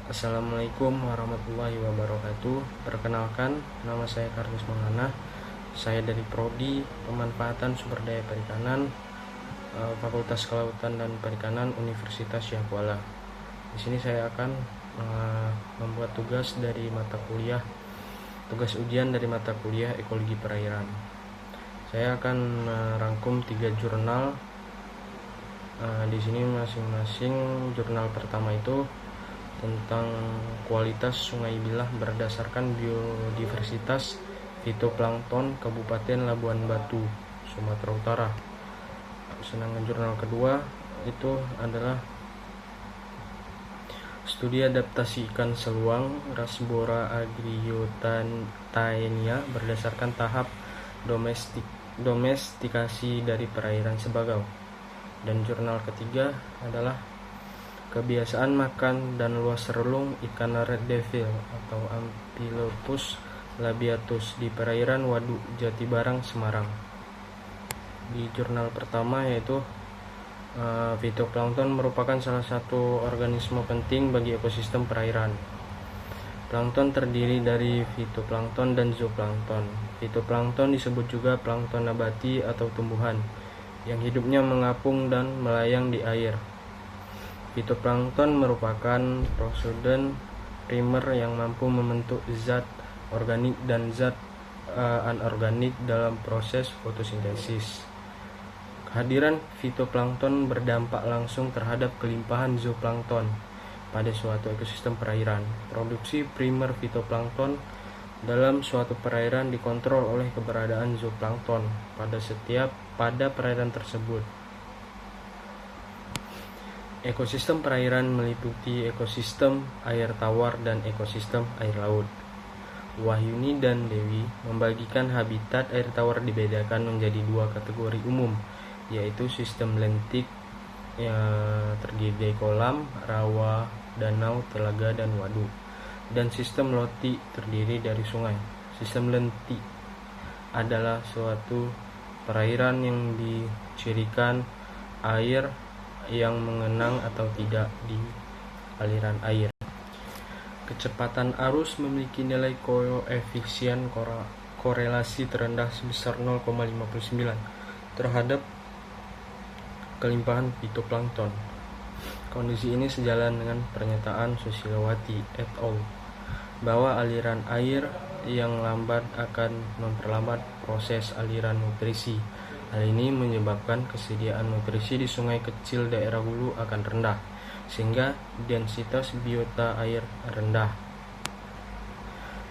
Assalamualaikum warahmatullahi wabarakatuh. Perkenalkan, nama saya Kartus Maulana. Saya dari Prodi Pemanfaatan Sumber Daya Perikanan, Fakultas Kelautan dan Perikanan Universitas Syahkuala. Di sini saya akan membuat tugas ujian dari mata kuliah Ekologi Perairan. Saya akan merangkum 3 jurnal. Di sini masing-masing jurnal pertama itu tentang kualitas Sungai Bilah berdasarkan biodiversitas fitoplankton Kabupaten Labuan Batu, Sumatera Utara. Sedangkan jurnal kedua itu adalah studi adaptasi ikan seluang Rasbora agriotaenia berdasarkan tahap domestikasi dari perairan Sebagau. Dan jurnal ketiga adalah kebiasaan makan dan luas relung ikan red devil atau Amphilophus labiatus di perairan Waduk Jatibarang, Semarang. Di jurnal pertama yaitu fitoplankton merupakan salah satu organisme penting bagi ekosistem perairan. Plankton terdiri dari fitoplankton dan zooplankton. Fitoplankton disebut juga plankton nabati atau tumbuhan yang hidupnya mengapung dan melayang di air. Fitoplankton merupakan protozoan primer yang mampu membentuk zat organik dan zat anorganik dalam proses fotosintesis. Kehadiran fitoplankton berdampak langsung terhadap kelimpahan zooplankton pada suatu ekosistem perairan. Produksi primer fitoplankton dalam suatu perairan dikontrol oleh keberadaan zooplankton pada perairan tersebut. Ekosistem perairan meliputi ekosistem air tawar dan ekosistem air laut. Wahyuni dan Dewi membagikan habitat air tawar dibedakan menjadi 2 kategori umum, yaitu sistem lentik yang terdiri dari kolam, rawa, danau, telaga, dan waduk, dan sistem loti terdiri dari sungai. Sistem lentik adalah suatu perairan yang dicirikan air yang mengenang atau tidak di aliran air. Kecepatan arus memiliki nilai koefisien korelasi terendah sebesar 0,59 terhadap kelimpahan fitoplankton. Kondisi ini sejalan dengan pernyataan Susilowati et al. Bahwa aliran air yang lambat akan memperlambat proses aliran nutrisi. Hal ini menyebabkan kesediaan nutrisi di sungai kecil daerah hulu akan rendah, sehingga densitas biota air rendah.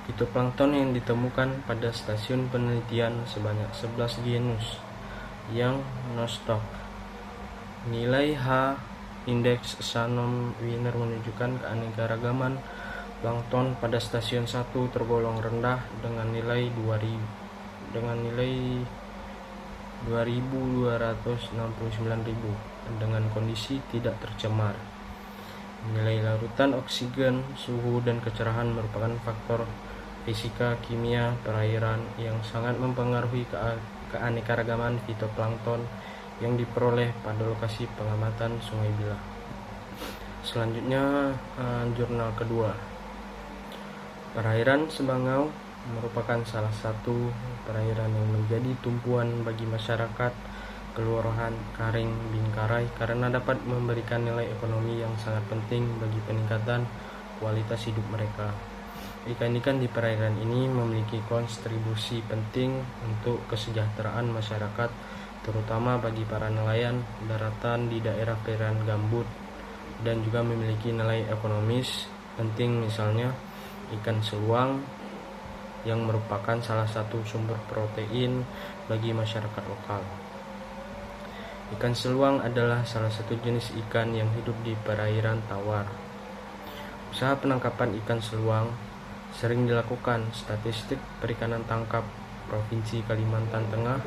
Fitoplankton yang ditemukan pada stasiun penelitian sebanyak 11 genus yang nostoc. Nilai H indeks Shannon Wiener menunjukkan keanekaragaman plankton pada stasiun 1 tergolong rendah dengan nilai 2.269.000 dengan kondisi tidak tercemar. Nilai larutan oksigen, suhu, dan kecerahan merupakan faktor fisika kimia perairan yang sangat mempengaruhi keanekaragaman fitoplankton yang diperoleh pada lokasi pengamatan Sungai Bilah. Selanjutnya jurnal kedua. Perairan Sebagau merupakan salah satu perairan yang menjadi tumpuan bagi masyarakat Kelurahan Karing Bingkarai karena dapat memberikan nilai ekonomi yang sangat penting bagi peningkatan kualitas hidup mereka. Ikan-ikan di perairan ini memiliki kontribusi penting untuk kesejahteraan masyarakat, terutama bagi para nelayan daratan di daerah perairan gambut, dan juga memiliki nilai ekonomis penting, misalnya ikan seluang yang merupakan salah satu sumber protein bagi masyarakat lokal. Ikan seluang adalah salah satu jenis ikan yang hidup di perairan tawar. Usaha penangkapan ikan seluang sering dilakukan Statistik Perikanan Tangkap Provinsi Kalimantan Tengah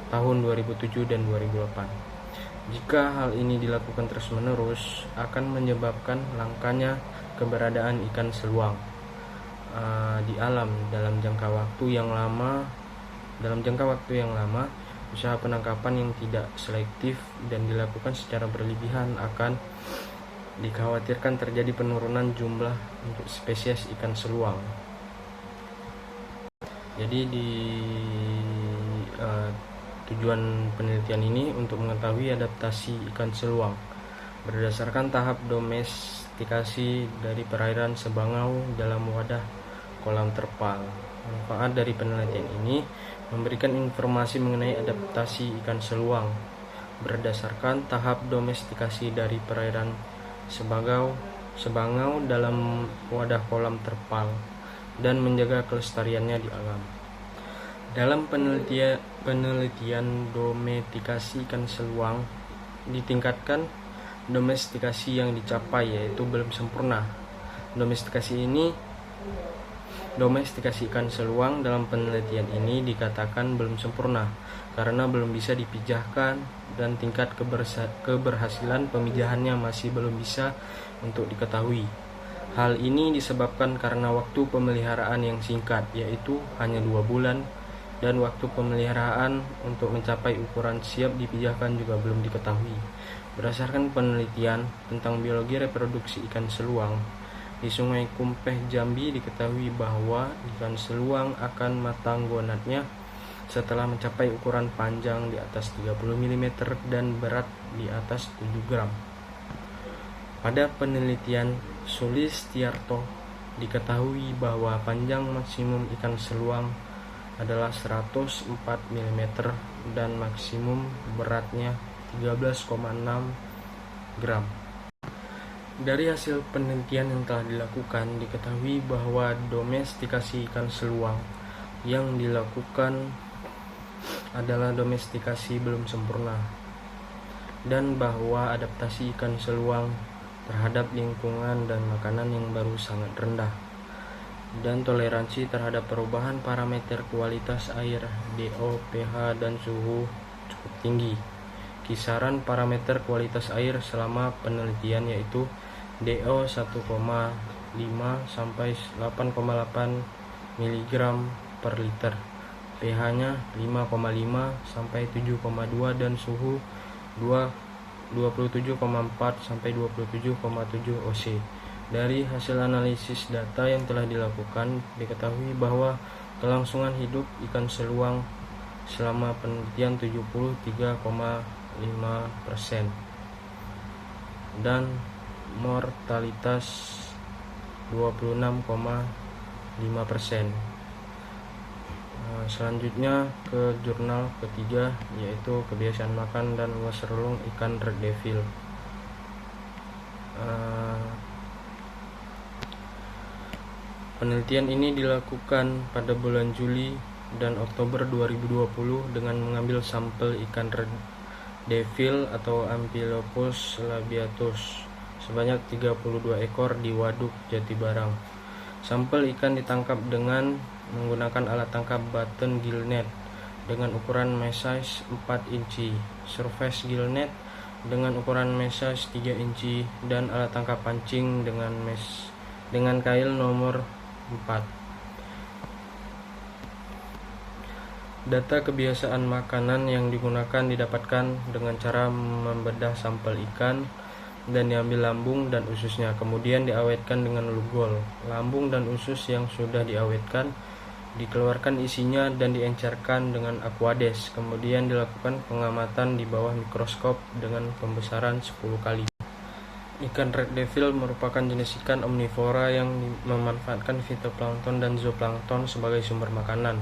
tahun 2007 dan 2008. Jika hal ini dilakukan terus-menerus, akan menyebabkan langkanya keberadaan ikan seluang di alam dalam jangka waktu yang lama. Usaha penangkapan yang tidak selektif dan dilakukan secara berlebihan akan dikhawatirkan terjadi penurunan jumlah untuk spesies ikan seluang. Jadi tujuan penelitian ini untuk mengetahui adaptasi ikan seluang berdasarkan tahap domestikasi dari perairan Sebangau dalam wadah kolam terpal. Manfaat dari penelitian ini memberikan informasi mengenai adaptasi ikan seluang berdasarkan tahap domestikasi dari perairan Sebangau dalam wadah kolam terpal dan menjaga kelestariannya di alam. Dalam penelitian domestikasi ikan seluang ditingkatkan domestikasi yang dicapai yaitu belum sempurna. Domestikasi ikan seluang dalam penelitian ini dikatakan belum sempurna karena belum bisa dipijahkan dan tingkat keberhasilan pemijahannya masih belum bisa untuk diketahui. Hal ini disebabkan karena waktu pemeliharaan yang singkat, yaitu hanya 2 bulan, dan waktu pemeliharaan untuk mencapai ukuran siap dipijahkan juga belum diketahui. Berdasarkan penelitian tentang biologi reproduksi ikan seluang, di Sungai Kumpeh, Jambi diketahui bahwa ikan seluang akan matang gonadnya setelah mencapai ukuran panjang di atas 30 mm dan berat di atas 7 gram. Pada penelitian Sulistiarto diketahui bahwa panjang maksimum ikan seluang adalah 104 mm dan maksimum beratnya 13,6 gram. Dari hasil penelitian yang telah dilakukan, diketahui bahwa domestikasi ikan seluang yang dilakukan adalah domestikasi belum sempurna, dan bahwa adaptasi ikan seluang terhadap lingkungan dan makanan yang baru sangat rendah, dan toleransi terhadap perubahan parameter kualitas air, DO, pH, dan suhu cukup tinggi. Kisaran parameter kualitas air selama penelitian yaitu DO 1,5 sampai 8,8 mg per liter, pH-nya 5,5 sampai 7,2 dan suhu 27,4 sampai 27,7 oC. Dari hasil analisis data yang telah dilakukan, diketahui bahwa kelangsungan hidup ikan seluang selama penelitian 73,5% dan mortalitas 26,5%. Selanjutnya ke jurnal ketiga, yaitu kebiasaan makan dan wasserlung ikan red devil. Penelitian ini dilakukan pada bulan Juli dan Oktober 2020 dengan mengambil sampel ikan red devil atau Amphilophus labiatus sebanyak 32 ekor di Waduk Jatibarang. Sampel ikan ditangkap dengan menggunakan alat tangkap button gill net dengan ukuran mesh size 4 inci, surface gill net dengan ukuran mesh size 3 inci, dan alat tangkap pancing dengan kail nomor 4. Data kebiasaan makanan yang digunakan didapatkan dengan cara membedah sampel ikan dan diambil lambung dan ususnya, kemudian diawetkan dengan lugol. Lambung dan usus yang sudah diawetkan dikeluarkan isinya dan diencerkan dengan aquades, kemudian dilakukan pengamatan di bawah mikroskop dengan pembesaran 10 kali. Ikan red devil merupakan jenis ikan omnivora yang memanfaatkan fitoplankton dan zooplankton sebagai sumber makanan.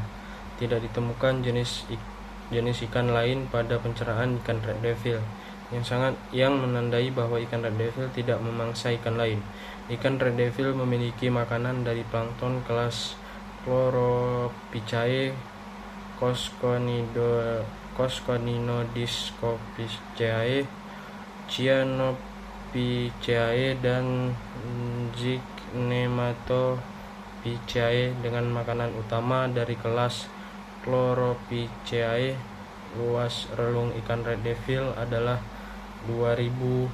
Tidak ditemukan jenis ikan lain pada pencernaan ikan red devil yang menandai bahwa ikan red devil tidak memangsa ikan lain. Ikan red devil memiliki makanan dari plankton kelas Chlorophyceae, Cosconidiscopiceae, Cyanophyceae, dan Zycnematopiceae dengan makanan utama dari kelas Chlorophyceae. Luas relung ikan red devil adalah 2038.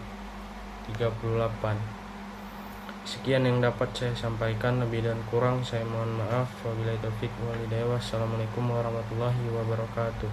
Sekian yang dapat saya sampaikan, lebih dan kurang saya mohon maaf. Wabillahi taufiq wal hidayah. Wassalamualaikum warahmatullahi wabarakatuh.